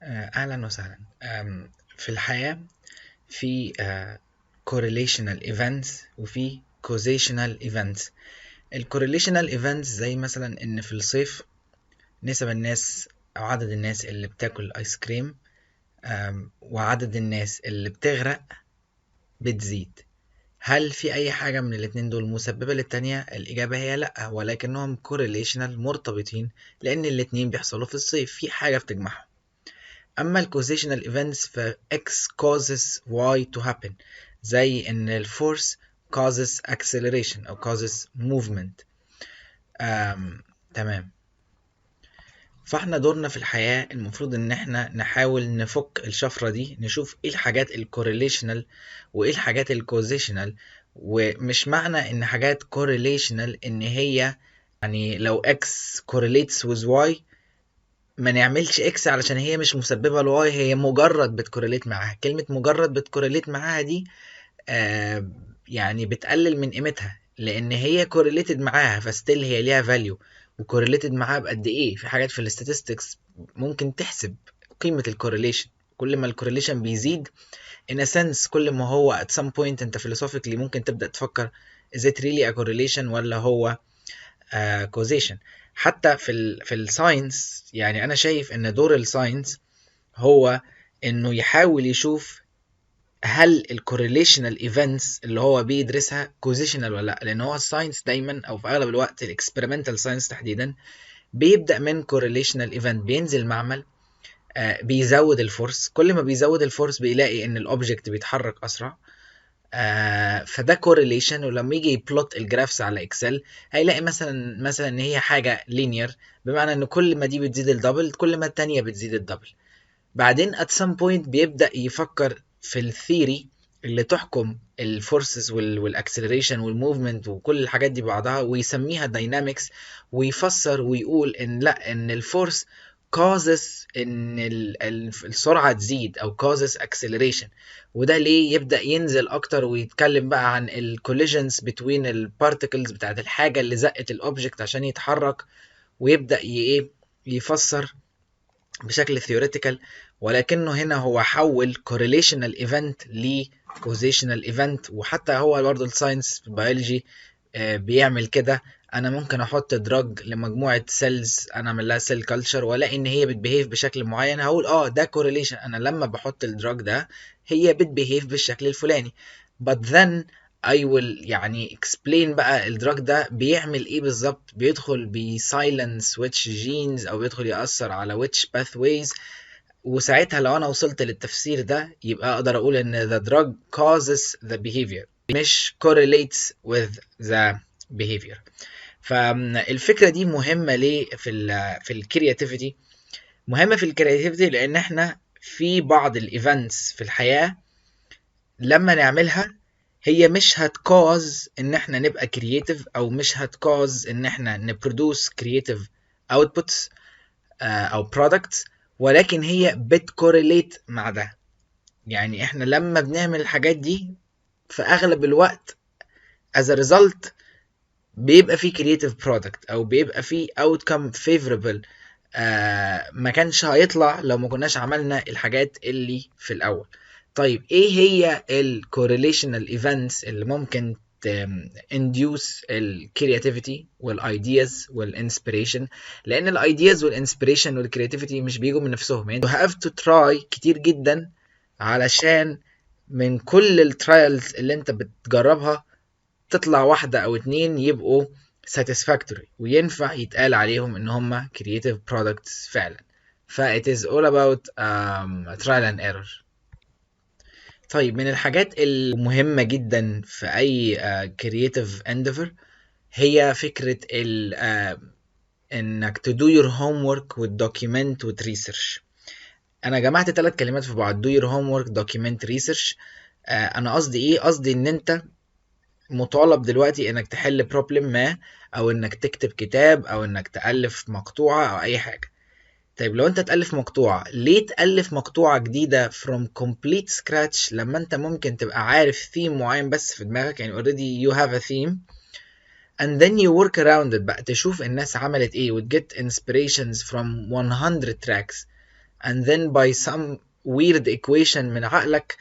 أهلا وسهلا. في الحياة في correlational events وفي causational events. ال correlational events زي مثلا إن في الصيف نسب الناس أو عدد الناس اللي بتاكل آيس كريم وعدد الناس اللي بتغرق بتزيد. هل في أي حاجة من الاتنين دول مسببة للتانية؟ الإجابة هي لأ، ولكنهم correlational مرتبطين، لأن الاتنين بيحصلوا في الصيف، في حاجة بتجمعهم. أما ال causational events ف X causes Y to happen، زي إن ال force causes acceleration أو causes movement. تمام. فاحنا دورنا في الحياة المفروض إن احنا نحاول نفك الشفرة دي، نشوف ايه الحاجات ال correlational وايه الحاجات ال causational. ومش معنى إن حاجات correlational إن هي يعني لو X correlates with Y ما نعملش اكس علشان هي مش مسببة لواي، هي مجرد بتكورليت معاها. كلمة مجرد بتكورليت معاها دي يعني بتقلل من قيمتها، لان هي كورليتد معاها فستيل هي ليها فاليو. وكورليتد معاها بقد ايه؟ في حاجات في الاستاتستكس ممكن تحسب قيمة الكورليشن. كل ما الكورليشن بيزيد in a sense كل ما هو at some point انت philosophically ممكن تبدأ تفكر is it really a correlation ولا هو causation. حتى في الساينس، يعني انا شايف ان دور الساينس هو انه يحاول يشوف هل الكورليشنال ايفنتس اللي هو بيدرسها كوزيشنال ولا لا، لان هو الساينس دايما او في اغلب الوقت الاكسبيرمنتال ساينس تحديدا بيبدا من كورليشنال ايفنت. بينزل معمل بيزود الفورس، كل ما بيزود الفورس بيلاقي ان الاوبجكت بيتحرك اسرع. فده كورليشن. ولما يجي يبلوت الجرافس على اكسل هيلاقي مثلا ان هي حاجه لينير، بمعنى ان كل ما دي بتزيد الدبل كل ما التانية بتزيد الدبل. بعدين at some point بيبدأ يفكر في الثيري اللي تحكم الفورسز والاكسلريشن والموفمنت وكل الحاجات دي بعضها، ويسميها داينامكس. ويفسر ويقول ان لا، ان الفورس causes ان السرعة تزيد او causes acceleration. وده ليه يبدأ ينزل اكتر ويتكلم بقى عن الكوليجنز بين البارتكلز بتاعت الحاجة اللي زقت الاوبجكت عشان يتحرك. ويبدأ يفسر بشكل theoretical. ولكنه هنا هو حول correlational event ل causational event. وحتى هو برضه الساينس في البيولوجي بيعمل كده. انا ممكن احط دراج لمجموعه سيلز، انا اعمل لها سيل كلتشر والاقي ان هي بتبيهيف بشكل معين، هقول ده كورليشن. انا لما بحط الدراج ده هي بتبيهيف بالشكل الفلاني. but then I will يعني explain بقى الدراج ده بيعمل ايه بالظبط، بيدخل بيسايلنس which genes او بيدخل يأثر على which pathways. وساعتها لو انا وصلت للتفسير ده يبقى اقدر اقول ان the drug causes the behavior مش correlates with the behavior. فالفكرة دي مهمة ليه في الكرياتيفيتي؟ مهمة في الكرياتيفيتي لان احنا في بعض الايفنتس في الحياة لما نعملها هي مش هتكوز ان احنا نبقى كرياتيف، او مش هتكوز ان احنا نبرودوس كرياتيف اوتبوتس او products، ولكن هي بتكورليت مع ده. يعني احنا لما بنعمل الحاجات دي في اغلب الوقت as a result بيبقى في creative product او بيبقى في outcome favorable ما كانش هيطلع لو ما كناش عملنا الحاجات اللي في الاول. طيب ايه هي ال correlational events اللي ممكن induce ال creativity وال ideas وال inspiration؟ لان ال ideas وال inspiration وال creativity مش بيجوا من نفسهم، يعني you have to try كتير جدا علشان من كل الترايلز اللي انت بتجربها تطلع واحدة او اتنين يبقوا satisfactory وينفع يتقال عليهم ان هم creative products فعلا. ف it is all about trial and error. طيب من الحاجات المهمة جدا في أي creative endeavor هي فكرة إنك to do your homework document research. أنا جمعت 3 كلمات في بعض: do your homework document research. أنا قصدي إيه؟ قصدي إن أنت مطالب دلوقتي إنك تحل problem ما، أو إنك تكتب كتاب، أو إنك تألف مقطوعة أو أي حاجة. طيب لو انت تألف مقطوعة، ليه تألف مقطوعة جديدة from complete scratch لما انت ممكن تبقى عارف theme معين بس في دماغك؟ يعني already you have a theme and then you work around it بقى، تشوف الناس عملت ايه وتجت inspirations from 100 tracks. and then by some weird equation من عقلك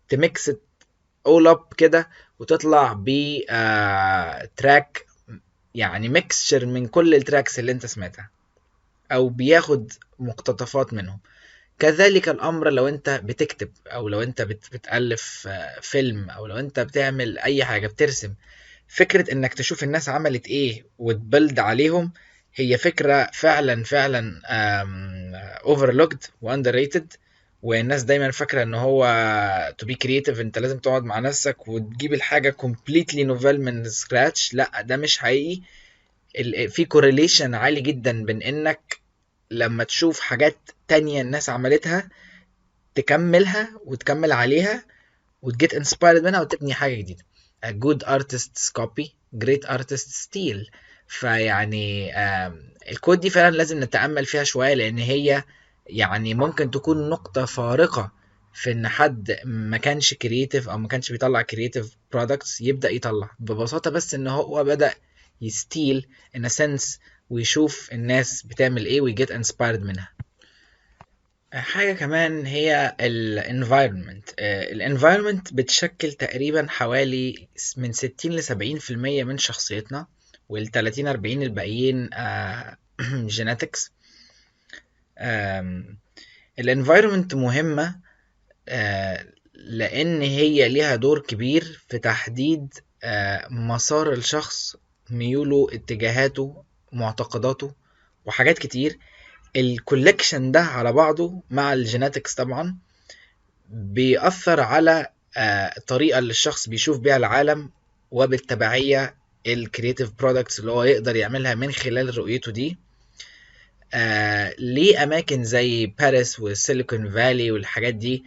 تميكس all up كده وتطلع ب تراك، يعني ميكستشر من كل التراكس اللي انت سمعتها او بياخد مقتطفات منهم. كذلك الامر لو انت بتكتب، او لو انت بتألف فيلم، او لو انت بتعمل اي حاجة بترسم. فكرة انك تشوف الناس عملت ايه وتبلد عليهم هي فكرة فعلا فعلا overlooked و underrated. والناس دايما فاكرة ان هو to be creative انت لازم تقعد مع نفسك وتجيب الحاجة completely novel من scratch. لا، ده مش حقيقي. في correlation عالي جدا بين انك لما تشوف حاجات تانية الناس عملتها تكملها وتكمل عليها وتجيت inspired منها وتبني حاجة جديدة. A good artist's copy, great artist's steal. فيعني الكود دي فعلا لازم نتأمل فيها شوية، لأن هي يعني ممكن تكون نقطة فارقة في إن حد ما كانش كرييتيف أو ما كانش بيطلع كرييتيف برودكتس يبدأ يطلع ببساطة، بس إن هو بدأ يستيل in a sense ويشوف الناس بتعمل إيه ويجيت inspired منها. حاجة كمان هي ال environment. ال environment بتشكل تقريبا حوالي من 60 ل 70% من شخصيتنا، وال 30-40 الباقيين genetics. ال environment مهمة لأن هي ليها دور كبير في تحديد مسار الشخص، ميوله، اتجاهاته، معتقداته، وحاجات كتير. الكولكشن ده على بعضه مع الجيناتكس طبعا بيأثر على الطريقة اللي الشخص بيشوف بيها العالم، وبالتبعية الكرياتيف برودكتس اللي هو يقدر يعملها من خلال رؤيته دي. ليه أماكن زي باريس والسيليكون فالي والحاجات دي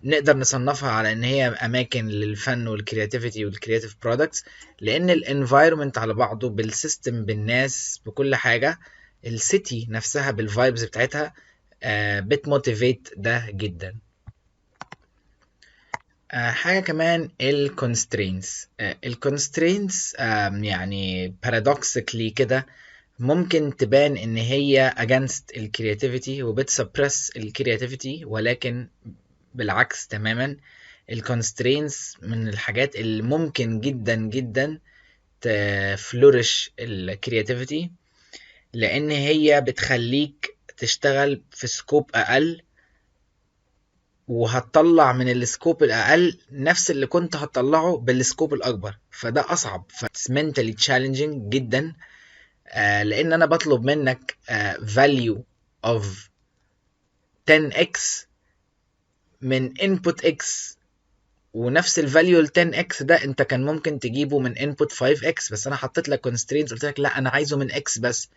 نقدر نصنفها على ان هي اماكن للفن والكرياتيفيتي والكرياتيف برودكتس؟ لان الانفايرمنت على بعضه بالسيستم بالناس بكل حاجة، السيتي نفسها بالفايبز بتاعتها بتموتيفيت ده جدا. حاجة كمان الكونسترينتس. الكونسترينتس يعني paradoxically كده ممكن تبان ان هي against الكرياتيفيتي وبتسبرس الكرياتيفيتي، ولكن بالعكس تماما. الكونسترينتس من الحاجات اللي ممكن جدا جدا تفلورش الكرياتيفيتي، لان هي بتخليك تشتغل في سكوب اقل، وهتطلع من السكوب الاقل نفس اللي كنت هتطلعه بالسكوب الاكبر، فده اصعب. فit's mentally challenging جدا لان انا بطلب منك value of 10x من input x، ونفس الفاليو ال 10x ده انت كان ممكن تجيبه من input 5x، بس انا حطيت لك constraints قلت لك لا انا عايزه من x بس،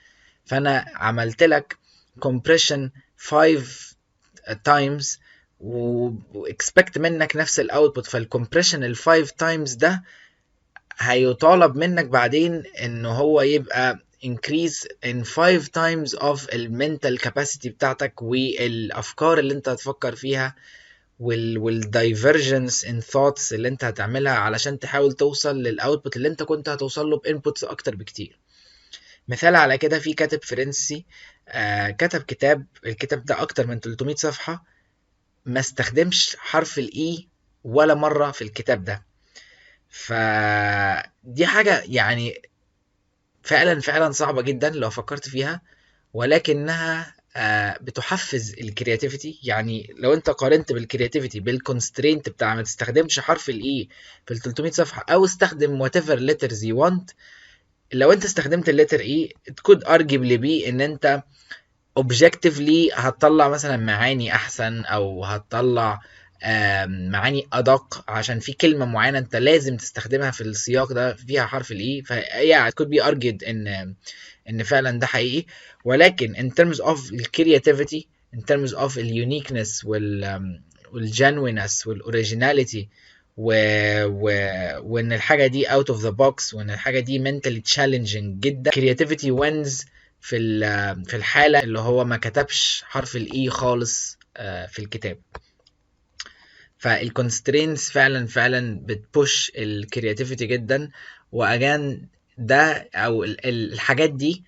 فانا عملت لك compression 5 times واكسبكت منك نفس الاوتبوت. فالكمبريشن ال 5 times ده هيطالب منك بعدين ان هو يبقى increase in 5 times of المنتال capacity بتاعتك والافكار اللي انت هتفكر فيها والdivergence in thoughts اللي انت هتعملها علشان تحاول توصل للاوتبوت اللي انت كنت هتوصل له بانبوتس اكتر بكتير. مثال على كده في كاتب فرنسي كتب كتاب، الكتاب ده اكتر من 300 صفحة، ما استخدمش حرف الاي ولا مرة في الكتاب ده. فدي حاجة يعني فعلا فعلا صعبة جدا لو فكرت فيها، ولكنها بتحفز الكرياتيفيتي. يعني لو انت قارنت بالكرياتيفيتي بالكونسترينت بتاع ما تستخدمش حرف الاي في ال 300 صفحة او استخدم whatever letters you want، لو انت استخدمت اللتر اي it could arguably be ان انت objectively هتطلع مثلا معاني احسن، او هتطلع معاني ادق عشان في كلمه معينه انت لازم تستخدمها في السياق ده فيها حرف الاي. فهي could be argued ان فعلا ده حقيقي. ولكن in terms of creativity, in terms of uniqueness والgenuineness والoriginality وان الحاجه دي out of the box، وان الحاجه دي mentally challenging جدا، creativity wins في الحالة اللي هو ما كتبش حرف الاي خالص في الكتاب. فالكونسترينتس فعلا فعلا بتبوش الكرياتيفيتي جدا. واجان ده او الحاجات دي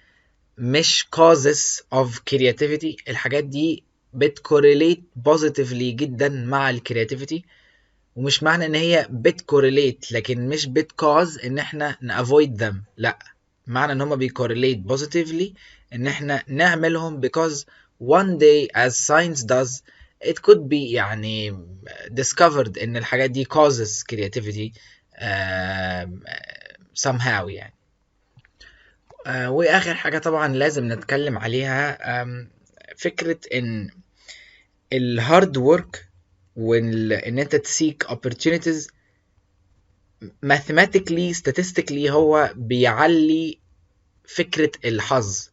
مش causes of creativity، الحاجات دي بتكوريليت بوزيتيفلي جدا مع الكرياتيفيتي، ومش معنى ان هي بتكوريليت لكن مش بتكوز ان احنا نافويد them، لا، معنى ان هما بيكوريليت بوزيتيفلي ان احنا نعملهم because one day as science does it could be يعني discovered ان الحاجات دي causes creativity somehow يعني. واخر حاجة طبعا لازم نتكلم عليها فكرة ان الهارد وورك وان انت تسيك opportunities mathematically statistically هو بيعلي فكرة الحظ.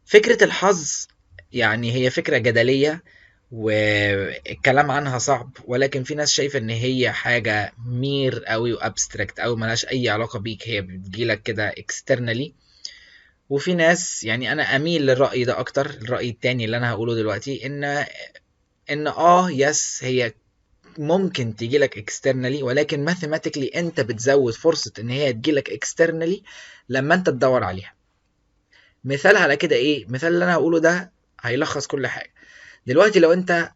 فكرة الحظ يعني هي فكرة جدلية والكلام عنها صعب، ولكن في ناس شايفة ان هي حاجة مير قوي وابستراكت او ملهاش اي علاقة بيك، هي بتجيلك كده externally. وفي ناس يعني انا اميل للرأي ده اكتر، الرأي التاني اللي انا هقوله دلوقتي ان يس هي ممكن تجيلك externally، ولكن mathematically انت بتزود فرصة ان هي تجيلك externally لما انت تدور عليها. مثال على كده ايه؟ مثال اللي انا هقوله ده هيلخص كل حاجة. دلوقتي لو انت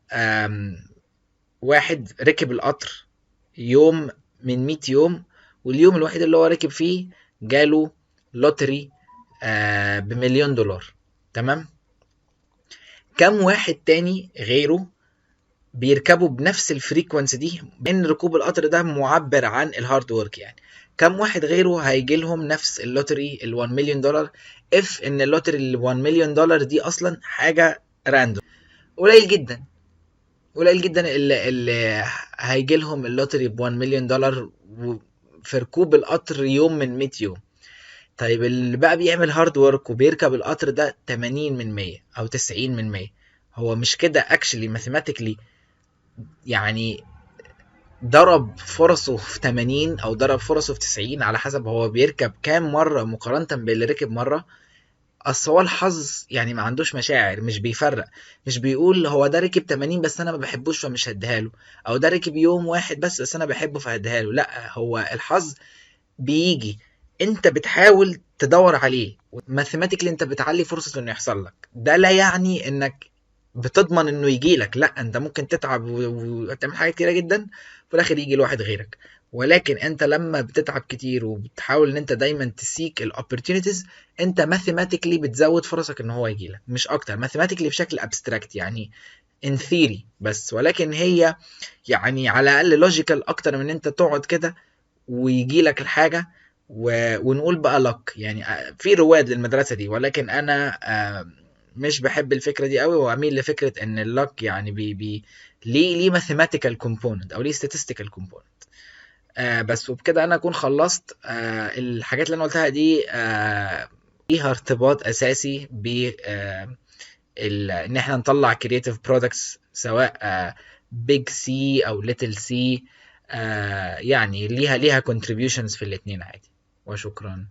واحد ركب القطر يوم من 100 يوم، واليوم الوحيد اللي هو ركب فيه جاله لوتري ب1,000,000 دولار، تمام؟ كم واحد تاني غيره بيركبوا بنفس الفريكونسي دي، ان ركوب القطر ده معبر عن الهارد ورك يعني؟ كم واحد غيره هيجي لهم نفس اللوتري ال1 مليون دولار اف ان اللوتري ال1 مليون دولار دي اصلا حاجه راندوم؟ قليل جدا، قليل جدا اللي هيجي لهم اللوتري ب1 مليون دولار في ركوب القطر يوم من 100 يوم. طيب اللي بقى بيعمل هارد ورك وبيركب القطر ده 80% او 90%، هو مش كده اكشلي ماثيماتيكلي يعني ضرب فرصه في 80 او ضرب فرصه في 90 على حسب هو بيركب كام مره مقارنه باللي ركب مره؟ اصل هو الحظ يعني ما عندوش مشاعر، مش بيفرق، مش بيقول هو ده ركب 80 بس انا ما بحبوش فمش هديها له، او ده ركب يوم واحد بس انا بحبه فهديها له. لا، هو الحظ بيجي، انت بتحاول تدور عليه، ماثيماتيكلي انت بتعلي فرصة انه يحصل لك. ده لا يعني انك بتضمن انه يجي لك، لا، انت ممكن تتعب وتعمل حاجات كتيرة جدا في الاخر يجي لواحد غيرك، ولكن انت لما بتتعب كتير وبتحاول ان انت دايما تسيك الاوبورتونيتيز، انت ماثيماتيكلي بتزود فرصك ان هو يجي لك، مش اكتر. ماثيماتيكلي بشكل ابستراكت يعني ان ثيري بس، ولكن هي يعني على الاقل لوجيكال اكتر من انت تقعد كده ويجي لك الحاجة ونقول بقى لك يعني. في رواد للمدرسة دي، ولكن أنا مش بحب الفكرة دي قوي، وأميل لفكرة إن اللك يعني ليه mathematical component أو ليه statistical component. بس وبكده أنا أكون خلصت الحاجات اللي أنا قلتها دي ليها ارتباط أساسي ب إن إحنا نطلع creative products، سواء big C أو little C، يعني ليها contributions في الاتنين عادي. وشكرا.